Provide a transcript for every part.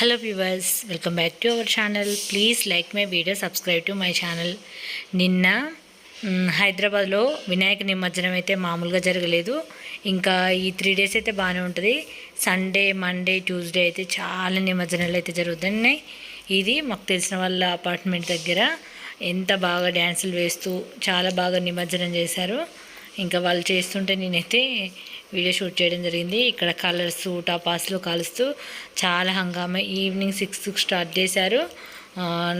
Hello viewers, welcome back to our channel. Please like my video, subscribe to my channel. నిన్న హైదరాబాద్లో వినాయక నిమజ్జనం అయితే మామూలుగా జరగలేదు. ఇంకా ఈ 3 days అయితే బాగానే ఉంటుంది. సండే, మండే, ట్యూస్డే అయితే చాలా నిమజ్జనాలు అయితే జరుగుతున్నాయి. ఇది మాకు తెలిసిన వాళ్ళ అపార్ట్మెంట్ దగ్గర ఎంత బాగా డ్యాన్సులు వేస్తూ చాలా బాగా నిమజ్జనం చేశారు. ఇంకా వాళ్ళు చేస్తుంటే నేనైతే వీడియో షూట్ చేయడం జరిగింది. ఇక్కడ కలర్స్ టపాసులు కాలుస్తూ చాలా హంగామా. ఈవినింగ్ 6కి స్టార్ట్ చేశారు.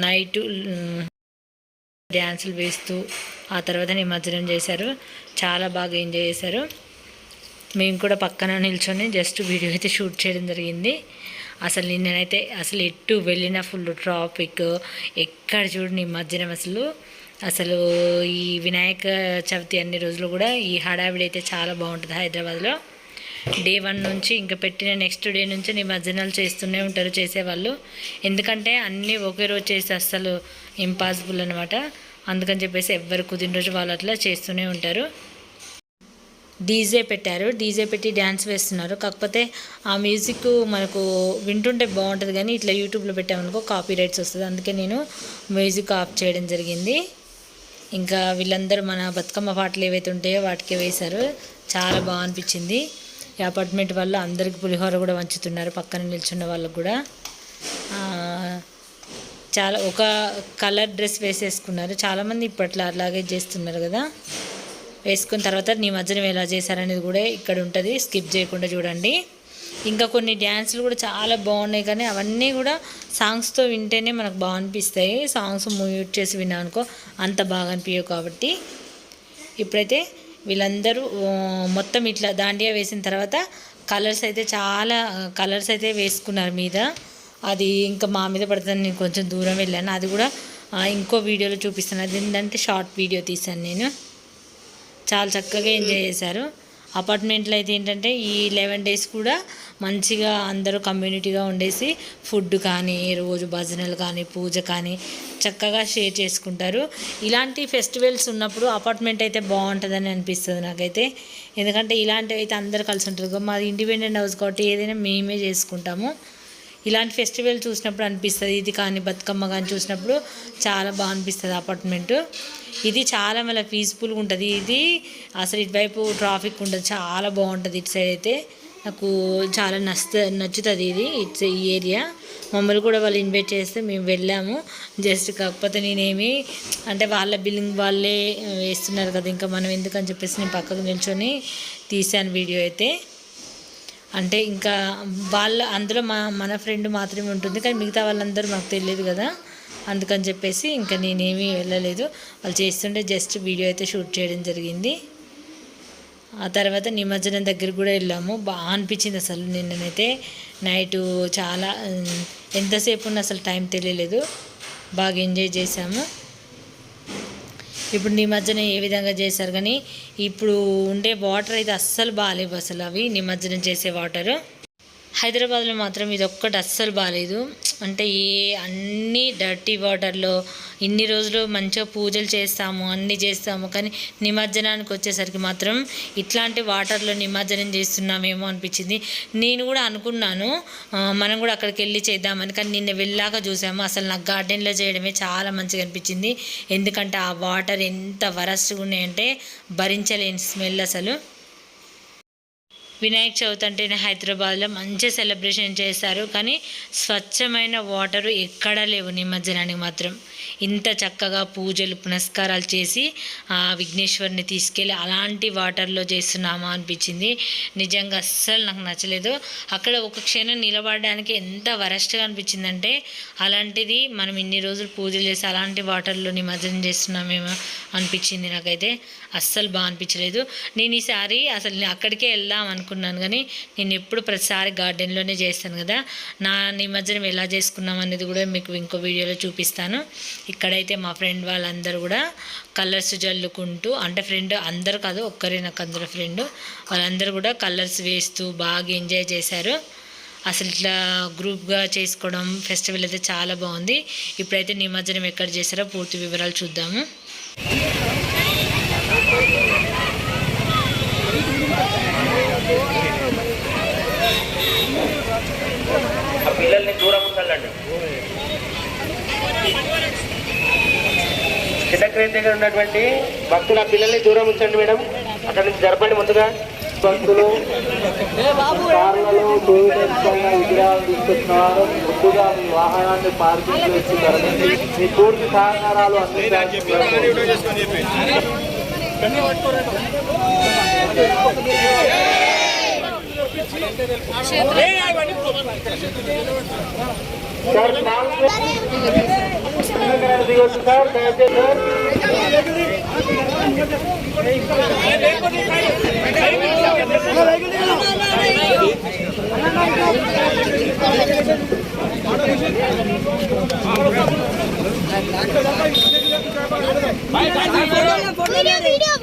నైట్ డ్యాన్సులు వేస్తూ ఆ తర్వాత నిమజ్జనం చేశారు. చాలా బాగా ఎంజాయ్ చేశారు. మేము కూడా పక్కన నిల్చొని జస్ట్ వీడియో అయితే షూట్ చేయడం జరిగింది. అసలు నిన్ననైతే అసలు ఎటు వెళ్ళినా ఫుల్ ట్రాఫిక్, ఎక్కడ చూడు నిమజ్జనం. అసలు ఈ వినాయక చవితి అన్ని రోజులు కూడా ఈ హడావిడి అయితే చాలా బాగుంటుంది హైదరాబాద్లో. డే 1 నుంచి ఇంకా పెట్టిన నెక్స్ట్ డే నుంచి నిమజ్జనాలు చేస్తూనే ఉంటారు చేసేవాళ్ళు. ఎందుకంటే అన్నీ ఒకే రోజు చేస్తే అస్సలు ఇంపాసిబుల్ అనమాట. అందుకని చెప్పేసి ఎవరు కుదిరిన రోజు వాళ్ళు అట్లా చేస్తూనే ఉంటారు. డీజే పెట్టారు, డీజే పెట్టి డ్యాన్స్ వేస్తున్నారు. కాకపోతే ఆ మ్యూజిక్ మనకు వింటుంటే బాగుంటుంది, కానీ ఇట్లా యూట్యూబ్లో పెట్టామనుకో కాపీ రైట్స్ వస్తుంది. అందుకే నేను మ్యూజిక్ ఆఫ్ చేయడం జరిగింది. ఇంకా వీళ్ళందరూ మన బతుకమ్మ పాటలు ఏవైతే ఉంటాయో వాటికే వేశారు. చాలా బాగా అనిపించింది. ఈ అపార్ట్మెంట్ వల్ల అందరికి పులిహోర కూడా వంచుతున్నారు, పక్కన నిల్చున్న వాళ్ళకు కూడా. చాలా ఒక కలర్ డ్రెస్ వేసేసుకున్నారు. చాలామంది ఇప్పట్లో అలాగే చేస్తున్నారు కదా. వేసుకున్న తర్వాత నిమజ్జనం ఎలా చేశారనేది కూడా ఇక్కడ ఉంటుంది, స్కిప్ చేయకుండా చూడండి. ఇంకా కొన్ని డ్యాన్సులు కూడా చాలా బాగున్నాయి, కానీ అవన్నీ కూడా సాంగ్స్తో వింటేనే మనకు బాగా అనిపిస్తాయి. సాంగ్స్ మ్యూట్ చేసి విన్నానుకో అంత బాగా అనిపించవు. కాబట్టి ఇప్పుడైతే వీళ్ళందరూ మొత్తం ఇట్లా దాండియా వేసిన తర్వాత కలర్స్ అయితే చాలా కలర్స్ అయితే వేసుకున్నారు మీద. అది ఇంకా మా మీద పడుతుంది. నేను కొంచెం దూరం వెళ్ళాను, అది కూడా ఇంకో వీడియోలో చూపిస్తాను. అది ఏంటంటే షార్ట్ వీడియో తీశాను నేను. చాలా చక్కగా ఎంజాయ్ చేశారు. అపార్ట్మెంట్లో అయితే ఏంటంటే ఈ 11 days కూడా మంచిగా అందరూ కమ్యూనిటీగా ఉండేసి ఫుడ్ కానీ, రోజు భజనలు కానీ, పూజ కానీ చక్కగా షేర్ చేసుకుంటారు. ఇలాంటి ఫెస్టివల్స్ ఉన్నప్పుడు అపార్ట్మెంట్ అయితే బాగుంటుందని అనిపిస్తుంది నాకైతే. ఎందుకంటే ఇలాంటివి అయితే అందరు కలిసి ఉంటారు. మాది ఇండిపెండెంట్ హౌస్ కాబట్టి ఏదైనా మేమే చేసుకుంటాము. ఇలాంటి ఫెస్టివల్ చూసినప్పుడు అనిపిస్తుంది. ఇది కానీ బతుకమ్మ కానీ చూసినప్పుడు చాలా బాగా అనిపిస్తుంది అపార్ట్మెంటు. ఇది చాలా మళ్ళీ పీస్ఫుల్గా ఉంటుంది. ఇది అసలు ఇటువైపు ట్రాఫిక్ ఉంటుంది, చాలా బాగుంటుంది. ఇటు సైడ్ అయితే నాకు చాలా నచ్చుతుంది ఇది ఈ ఏరియా. మమ్మల్ని కూడా వాళ్ళు ఇన్వైట్ చేస్తే మేము వెళ్ళాము. జస్ట్ కాకపోతే నేనేమి అంటే వాళ్ళ బిల్లింగ్ వాళ్ళే వేస్తున్నారు కదా, ఇంకా మనం ఎందుకని చెప్పేసి నేను పక్కకు నిల్చొని తీశాను వీడియో అయితే. అంటే ఇంకా అందులో మన ఫ్రెండ్ మాత్రమే ఉంటుంది, కానీ మిగతా వాళ్ళందరూ మాకు తెలియదు కదా. అందుకని చెప్పేసి ఇంకా నేనేమీ వెళ్ళలేదు. వాళ్ళు చేస్తుంటే జస్ట్ వీడియో అయితే షూట్ చేయడం జరిగింది. ఆ తర్వాత నిమజ్జనం దగ్గరికి కూడా వెళ్ళాము. బాగా అనిపించింది అసలు. నిన్ననైతే నైటు చాలా ఎంతసేపు ఉన్న అసలు టైం తెలియలేదు. బాగా ఎంజాయ్ చేశాము. ఇప్పుడు నిమజ్జనం ఏ విధంగా చేశారు, కానీ ఇప్పుడు ఉండే వాటర్ అయితే అస్సలు బాగాలేవు. అసలు అవి నిమజ్జనం చేసే వాటరు హైదరాబాద్లో మాత్రం ఇది ఒక్కటి అస్సలు బాగాలేదు. అంటే అన్నీ డర్టీ వాటర్లో ఇన్ని రోజులు మంచిగా పూజలు చేస్తాము, అన్నీ చేస్తాము, కానీ నిమజ్జనానికి వచ్చేసరికి మాత్రం ఇట్లాంటి వాటర్లో నిమజ్జనం చేస్తున్నామేమో అనిపించింది. నేను కూడా అనుకున్నాను మనం కూడా అక్కడికి వెళ్ళి చేద్దామని, కానీ నిన్న వెళ్ళాక చూసాము. అసలు నాకు గార్డెన్లో చేయడమే చాలా మంచిగా అనిపించింది. ఎందుకంటే ఆ వాటర్ ఎంత వరస్ట్గా ఉన్నాయంటే భరించలేని స్మెల్ అసలు. వినాయక చవితి అంటేనే హైదరాబాద్లో మంచిగా సెలబ్రేషన్ చేస్తారు, కానీ స్వచ్ఛమైన వాటరు ఎక్కడా లేవు. నిమజ్జనానికి మాత్రం ఇంత చక్కగా పూజలు పునస్కారాలు చేసి ఆ విఘ్నేశ్వరిని తీసుకెళ్ళి అలాంటి వాటర్లో చేస్తున్నామా అనిపించింది. నిజంగా అస్సలు నాకు నచ్చలేదు. అక్కడ ఒక క్షణం నిలబడడానికి ఎంత వరస్ట్గా అనిపించిందంటే, అలాంటిది మనం ఇన్ని రోజులు పూజలు చేసి అలాంటి వాటర్లో నిమజ్జనం చేస్తున్నామేమో అనిపించింది. నాకైతే అస్సలు బాగా అనిపించలేదు. నేను ఈసారి అసలు అక్కడికే వెళ్దాం అనుకున్నాను, కానీ నేను ఎప్పుడు ప్రతిసారి గార్డెన్లోనే చేస్తాను కదా. నా నిమజ్జనం ఎలా చేసుకున్నాం అనేది కూడా మీకు ఇంకో వీడియోలో చూపిస్తాను. ఇక్కడైతే మా ఫ్రెండ్ వాళ్ళందరూ కూడా కలర్స్ జల్లుకుంటూ, అంటే ఫ్రెండ్ అందరూ కాదు, ఒక్కరే నాకు అందరూ ఫ్రెండ్, వాళ్ళందరూ కూడా కలర్స్ వేస్తూ బాగా ఎంజాయ్ చేశారు. అసలు ఇట్లా గ్రూప్గా చేసుకోవడం ఫెస్టివల్ అయితే చాలా బాగుంది. ఇప్పుడైతే నిమజ్జనం ఎక్కడ చేశారో పూర్తి వివరాలు చూద్దాము. పిల్లల్ని దూరం ఉంచాలండి. చిన్నక్రేన్ దగ్గర ఉన్నటువంటి భక్తుల పిల్లల్ని దూరం ఉంచండి మేడం. అక్కడి నుంచి జరపండి. ముందుగా భక్తులు కార్లలో విగ్రహాలు తీసుకొచ్చినారు. ముందుగా మీ వాహనాన్ని పార్కింగ్ చేస్తున్నారు. మీ పూర్తి సహకారాలు అందించాలి. దిగొచ్చు సార్, దయచేసి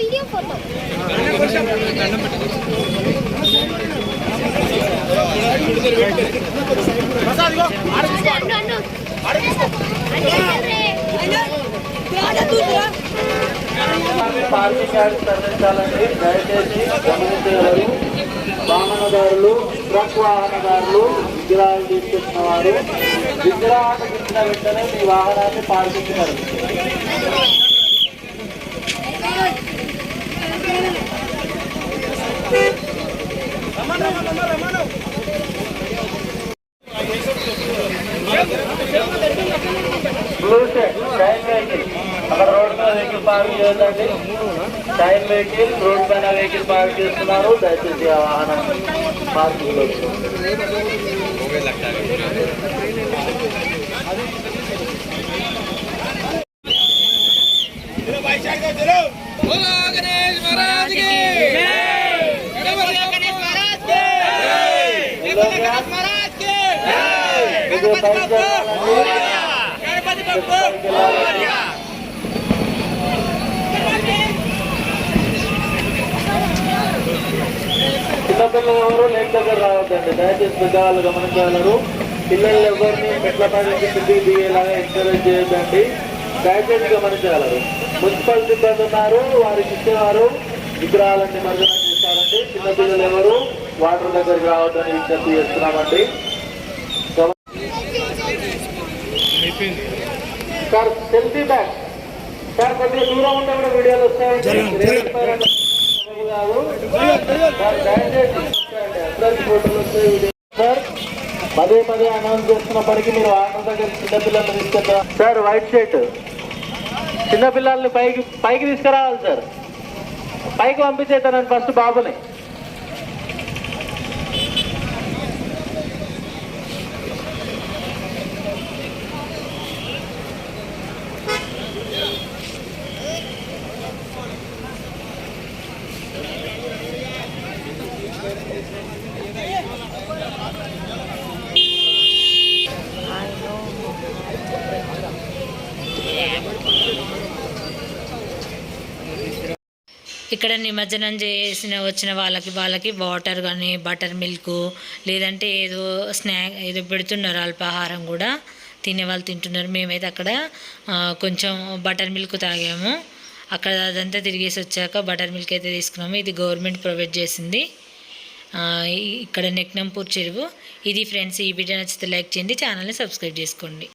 వీడియో ఫోటో పార్కింగ్ యార్డ్ తరలించాలండి. దయచేసి గమనించగలరు. వాహనదారులు, ట్రక్ వాహనదారులు, విగ్రహాలు తీసుకొచ్చిన వారు విగ్రహాన్ని ఇచ్చిన వెంటనే మీ వాహనాన్ని పార్కింగ్ తరలించారు. బ్లూ షర్ట్ టైం వెహికల్ అక్కడ రోడ్ మీద వెహికల్ పార్క్ చేయొద్దండి. టైం వెహికల్ రోడ్ పైన వెహికల్ పార్క్ చేస్తున్నారు. దయచేసి ఆ వాహనం పార్కింగ్ లో చిన్నపిల్లలు ఎవరు లేక్ దగ్గర రావద్దండి. దయచేసి పెద్దవాళ్ళు గమనించగలరు. పిల్లలు ఎవరిని మెట్ల పైన కిందికి దిగేలాగా ఎంకరేజ్ చేయొద్దండి. దయచేసి గమనించగలరు. మున్సిపల్ సిబ్బంది ఉన్నారు, వారికి ఇచ్చేవారు విగ్రహాలన్నీ మర్దనం చేస్తారండి. చిన్నపిల్లలు ఎవరు వాటర్ దగ్గరికి రావద్దని విజ్ఞప్తి చేస్తున్నామండి. సార్ సెల్ఫీ బ్యాగ్ సార్ కొద్దిగా దూరం ఉంటే కూడా వీడియోలు వస్తాయండి. సార్ పదే పదే అనౌన్స్ చేస్తున్నప్పటికీ మీరు వాటర్ దగ్గర చిన్నపిల్లల్ని తీసుకెళ్తారు. సార్ వైట్ షర్ట్ చిన్నపిల్లల్ని పైకి తీసుకురావాలి సార్. పైకి పంపించేస్తానండి ఫస్ట్ బాబుని. ఇక్కడ నిమజ్జనం వచ్చిన వాళ్ళకి వాటర్ కానీ బటర్ మిల్క్ లేదంటే ఏదో స్నాక్ ఏదో పెడుతున్నారు. అల్పాహారం కూడా తినేవాళ్ళు తింటున్నారు. మేమైతే అక్కడ కొంచెం బటర్ మిల్క్ తాగాము. అక్కడ అదంతా తిరిగేసి వచ్చాక బటర్ మిల్క్ అయితే తీసుకున్నాము. ఇది గవర్నమెంట్ ప్రొవైడ్ చేసింది. ఇక్కడ నెక్నంపూర్ చెరువు. ఇది ఫ్రెండ్స్, ఈ వీడియో నచ్చితే లైక్ చేయండి, ఛానల్ని సబ్స్క్రైబ్ చేసుకోండి.